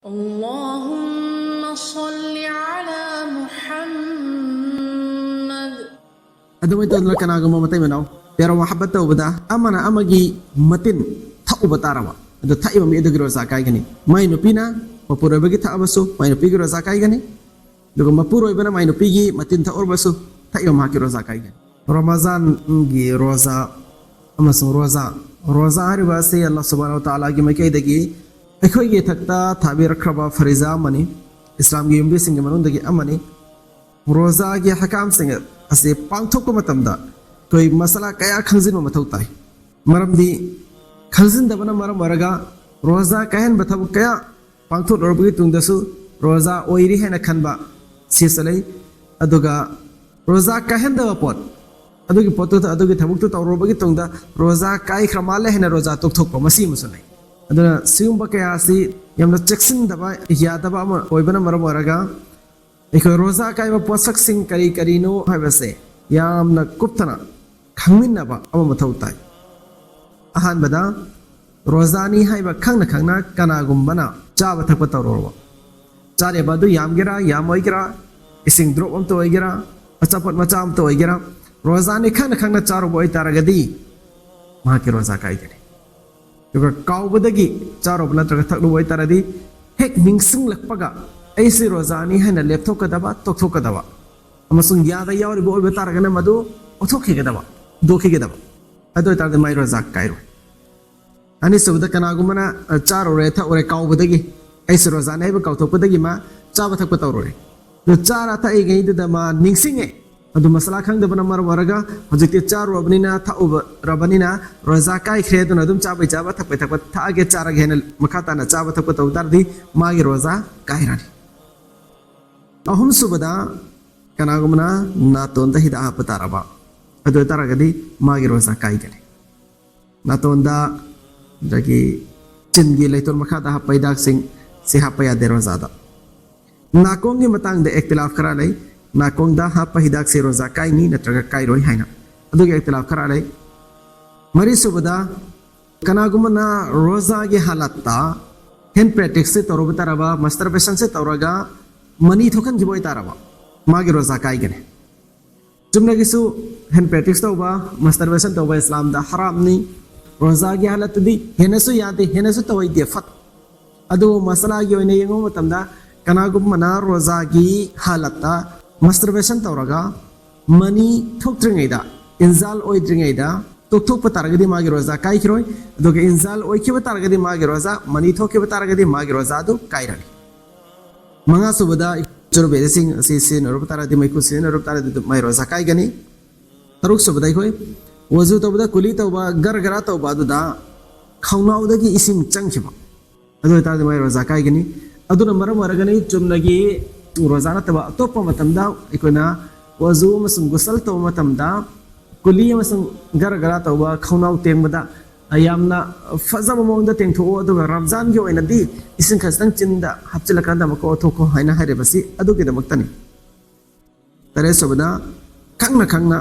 اللهم صل على محمد. adumay to la kana gum matay manaw pero mahabbat to bada amana amagi matin thau batarawa ado thai mi edu giro sa kai gani mai no pina mapuro bagi tha abasu mai no pigiro sa kai gani dugo mapuro ibana mai no pigi matin tha orbasu thai ma kiro sa kai gani ramazan gi roza amasu roza hari base allah subhanahu wa ta'ala gi mai kai dagi अखोई ये थकता थाबीर खबा फरिजा money इस्लाम की युम्बी सिंह मनुन दगी अमनी रोजा की हकाम सिंह असे पांगथोक को मतमदा कोई मसला कया खंजिन में मथौ ताई मरम दी खंजिन दबना मरम वरगा रोजा कहन बथब कया पांगथो रोबगी तुंगदसु रोजा ओइरी है न खनबा सिसलै अदुगा रोजा कहन दब पोत अदुगी पोतो अदुगी थबुक तो रोबगी तुंगदा रोजा काई खमाले है न रोजा तोक को मसी मुसलै aduna siumba kaya si yamna cheksin daba yadaba ama oibana maram waraga iko roza kai ba posak sing kari kari no haibase yamna kuptana khangmin naba ama mathau tai ahan bada rozani haiba khangna kana gumbana chaba thakpa tawrwa chare badu yamgira yamoigira ising drop am to oigira achapot macham to oigira rozani khangna charo boy taragadi ma ki roza kai gani काउबदगी चारोब नत्रग थकलु वै तरदी हेक निंगसिंग लखपगा ऐसे रोजानी है न लेपथोकदबा तोकथोकदबा अमसुंग यादा यावरि बो ओइबे तारगन मदु ओथोखिगदबा दोखिगदबा अदो तारद माइ रोजा Kryo अनि सुबद कनागुमना चारो रे थ ओरे काउबदगी ऐसे रोजानी है काउथोकदगी मा चाबा थकप तौरोरे दो चारा थ ए गई दमा निंगसिंगे अदु मसला खंगदबना मर वरगा हजिते चारो अबनिना था उब रबनिना रोजा काई खरेदन अदुम चाबे चाबा थपे थप थागे चारा गेन मखाता न चाबा थप तो दर्दी मागी रोजा काई रानी अहुम सुबदा कनागुमना नातोंदा हिदा पतारबा अदु तारगदी मागी रोजा काई गने नातोंदा जगी चिनगी लेतोन मखाता पैदाक सिंह से हपया दे रोजादा नाकोंगी मतंग दे इख्तिलाफ करा ले नाकोंदा हापा हिदाक से रोजा काई नी नत्रगा काई रोई हाइना अदुगे इख्तिलाफ करा ले मरी सुबदा कनागुमना रोजा के हालतता हेन प्रैक्टिस से तौरब तारबा मास्टरबेशन से तौरगा मनी थोकन गिबोय तारबा मागे रोजा काई गने जुमने गिसु हेन प्रैक्टिस तौबा मास्टरबेशन तौबा इस्लाम दा हराम नी रोजा के हालत दी हेनसु यादे हेनसु तवै दे फत अदु मसला गी ओइने यंगो मतमदा कनागुमना रोजा की हालतता मास्टरबेशन तौरगा मनी थोक्ट्रिंगैदा इंजाल ओइद्रिंगैदा तोक्थोक तारगदी मागी रोजा काई खिरोय दोगे इंजाल ओइखिब तारगदी मागी रोजा मनी थोकिब तारगदी मागी रोजा दु काइरानी मंगा सुबदा चुरबे सिंग से नरुप तारदी मैकु से नरुप तारदी माई रोजा काई गनी तरुक सुबदा खोय वजु तबदा कुली तबा गरगरा तबा दुदा खौनाउदगी इसिंग चंगखिबा अदु तारदी माई रोजा काई गनी अदुना मरम वरगनी चुमनगी रोजा नतबा अतोप मतमदा इकोना वजु मसुम गुसल तो मतमदा कुली मसुम गरगरा तबा खौनाउ तेंगबदा यामना फजब मोंदा तेंथो अदुगा रमजान गे ओइनदी इसिं खस्तंग चिंदा हपचिलकांदा मको थोको हाइना हारेबसी अदुगे दमक्तनी तरे सबदा खंगना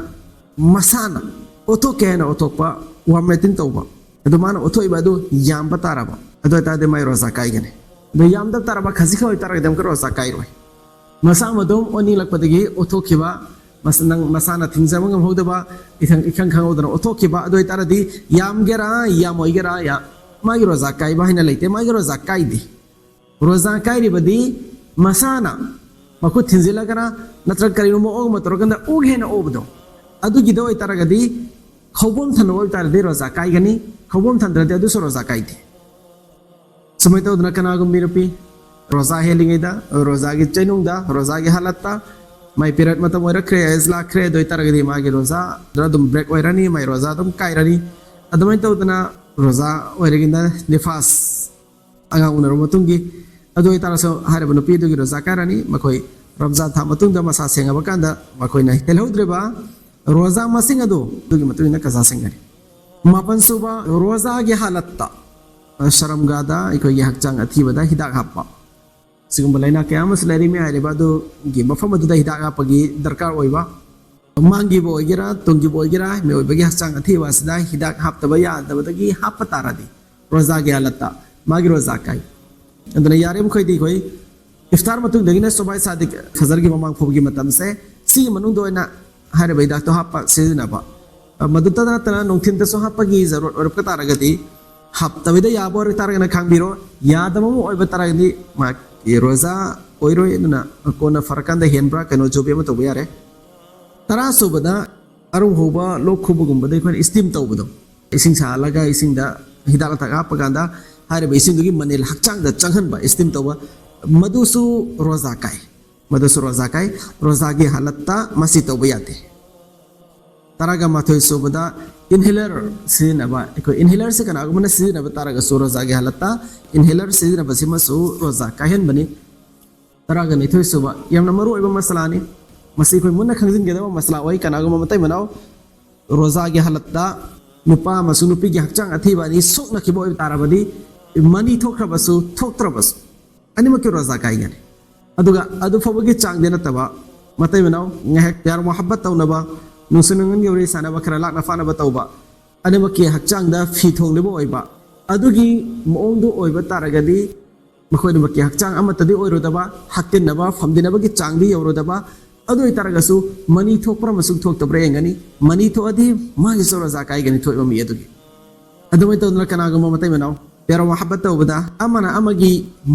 मसाना ओतो केना ओतोपा वामेतिन तौबा अदुमाना ओतो इबादु याम बताराबा अदु तादे माइ रोजा काइगने दो याम द ताराबा खजिखा ओइ तारगे दम को रोजा काइरोय मसा मदोम ओनी लखपदगी ओथोखिबा मसनंग मसाना थिंगजम होदबा इथंग इखंग खंगोदन ओथोखिबा अदोय तारदी याम गेरा याम ओइगेरा या मागी रोजा काई बाहिना लेते मागी रोजा काई दी रोजा काई रिबदी मसाना मखु थिंजिलगरा नत्र करिनो मो ओग मतरगंदा ओग हेना ओबदो अदुगी दोय तारगदी खौबम थन ओय तारदी रोजा काई गनी खौबम थंद्रदे अदु सो रोजा काई दी समय तो उदना कनागुम बिरपी रोजा हेलिंगेदा रोजा की चैनुंगदा रोजा की हालतता माइ पीरियड मतम ओरख्रे एजला ख्रे दोय तरगदी मागी रोजा द्रदुम ब्रेक ओइरानी माइ रोजा दुम काइरानी अदमै तौदना रोजा ओइरगिंदा निफास आगा उनर मतुंगी अदोय तरसो हारब नुपी दुगी रोजा कारानी मखोय रमजान था मतुंदा मसा सेंगबा कांदा मखोय नै हेलौद्रेबा रोजा मसिंग अदो दुगी मतुंगिना कसा सेंगनी मापन सुबा रोजा की हालतता शरमगादा इकोय हकचांग अथीबदा हिदाक हापा सिगुम लाइना क्या मसलेरी में आइरेबा दो गी मफम अदुदा हिदाक हापगी दरकार ओइबा मांगी बो ओइगेरा तुंगी बो ओइगेरा मे ओइबगी हकचांग अथीबा सिदा हिदाक हापतबा यादबदगी हापतारादी रोजा गे हालतता मागी रोजा काई ꯑꯗꯨꯅ ꯌꯥꯔꯦ ꯃꯈꯩꯗꯤ ꯑꯩꯈꯣꯏ इफ्तार मतुंगदगिना सोबाई सादिक फजर की ममांग फोबगी मतम से सी मनुंग दोइना हाइरबा हिदाक तो हापा सिजनबा मदुता तना नोंथिन तसो हापगी जरूरत ओरप का तारगदी हापतबिदा याबो रे तारगना खांगबिरो यादमो ओइबा तारगदी मा रोजा ओइरो इना कोना फरकांदा हेनब्रा कनो जोबे म तोबो यारे तरा सोबदा अरुं होबा लोक खुबगुंबदे कोन स्टीम तौबदो इसिंग सालागा इसिंगदा हिदाक तक हापगांदा हाइरबा इसिंगदुगी मनेल हकचांगदा चंगहनबा स्टीम तौबा मधुसु रोजा काय रोजा की हालत मसी तब याते तरगा माथोय सोबदा इनहेलर सिजनबा एको इनहेलर से कना गुमना सिजनबा तरगा सो रोजा की हालत इनहेलर सिजनबा सिमसु रोजा काहेन बनी तरगा निथोय सोबा यमना मरु ओइबा मसलानी मसी कोइ मुन्ना खंजिन गेदा मसला ओइ कना गुम मतै मनाव रोजा की हालत नुपा मसु नुपी की हकचांग अथीबानी सोकना खिबो ताराबदी मनी थोखरबसु थोक्त्रबसु अनिमक रोजा काइगने अदुगा अदु फबगी चांग देना तबा मतै मनाव ngahek प्यार मोहब्बत तौनबा नुसनंगन यौरे सानबा खरा लाकना फानबा तौबा अनिमक की हकचांग दा फी थोंगलेबो ओइबा अदुगी मोंगदु ओइबा तारगदी मखोइनबा की हकचांग अमतदि ओइरोदबा हक्तिनबा फमदिनबगी चांगदि यौरोदबा अदु इतारगसु मनी थोकप्रा मसुक थोक्तब्रा एंगनी मनी थोअदि मागी रोजा काइगनी थोइबा मी अदुगी अदुमै तौनला कनागुम मतै मनाव प्यार मोहब्बत तौबदा अमना अमगी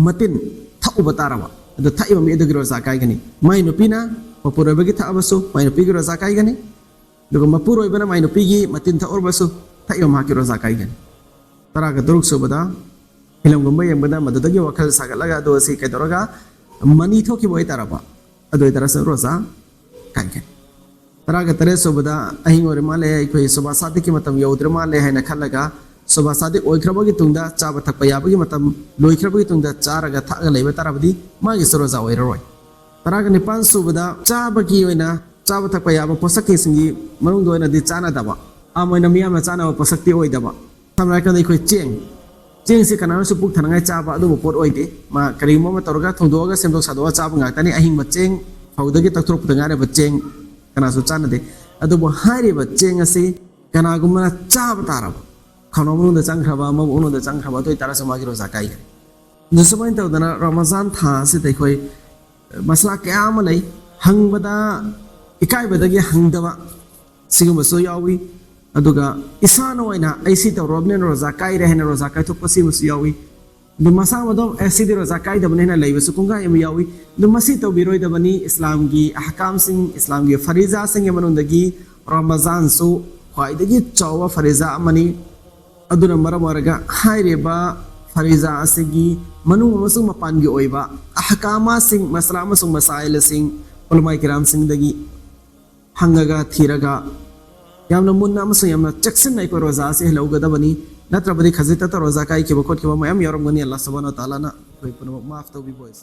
मतिन थाउबा तारबा अदु थाइबा मी अदुगी रोजा काइगनी माइ नुपिना मपुरबगी थाबसु माइ नुपिगी रोजा काइगनी दुगु मपुरबना माइ नुपिगी मतिन थाउरबसु थाइबा माकी रोजा काइगनी तरागा दुरुक सुबदा हिलमगुंबा यंबदा मदुदगी वखल सागलगा दो सि कैदरगा मनी थोकी बोय तारबा अदु तरस रोजा काइगनी तरागा तरे सुबदा अहिंग ओरे माले इखोय सुबा सादि की मतम यौद्र माले हैना खलगा सुबह सादे ओइख्रबगी तुंगदा चाबा थकपा याबगी मतम लोइख्रबगी तुंगदा चारगा थागा लेबा ताराबदी मागी सरोजा ओइररोय तरागा निपान सुबदा चाबगी ओइना चाबा थकपा याबा पोसक्ति सिंगी मनुंग दोइना दि चाना दबा आमोइना मियामना चाना पोसक्ति ओइदबा समराकन इखोय चेंग से कनानो सु पुक थनंगाय चाबा अदु पोट ओइदे मा करिमो म तोरगा थोंदोगा सेमदो सादोआ चाबा गातनी अहिंग मचेंग फौदगी तकथरोप तंगारे बचेंग कनासु चाना दे अदु बो हारे बचेंग असे कनागुमना चाबा तारबा खानोमनुंदा चंगख्रबा ममुनुंदा चंगख्रबा तो तारा समागी रोजा काई दुसमाइन तौदना रमजान था से तैखोय मसला क्या मलै हंगबदा इकाइबदगी हंगदबा सिगुमसो यावी अदुगा इसान ओइना ऐसी तौरबने रोजा काई रहने रोजा काई थोपसी मसु यावी दु मसा मदम ऐसी दि रोजा काई दबने लैबसु कुंगा एम यावी दु मसी तौबिरोय दबनी इस्लाम की अहकाम सिंग इस्लाम की फरीजा सिंग मनुंदगी रमजान सु ख्वाइदगी चौवा फरीजा अमनी अदुना मरम ओरगा हाइरेबा फरीजा असिगी मनु मसुंग मपानगी ओइबा अहकामा सिंग मसला मसुंग मसाइल सिंग उलमाई किराम सिंग दगी हंगगा थीरगा यामना मुन्ना मसुंग यामना चक्सन नाइ को रोजा से हलौगदबनी नत्रबदी खजिता तो रोजा काई के बखोट के मयम यरमगनी अल्लाह सुब्हानहु व तआला ना कोई पुनो माफ तो भी बोइस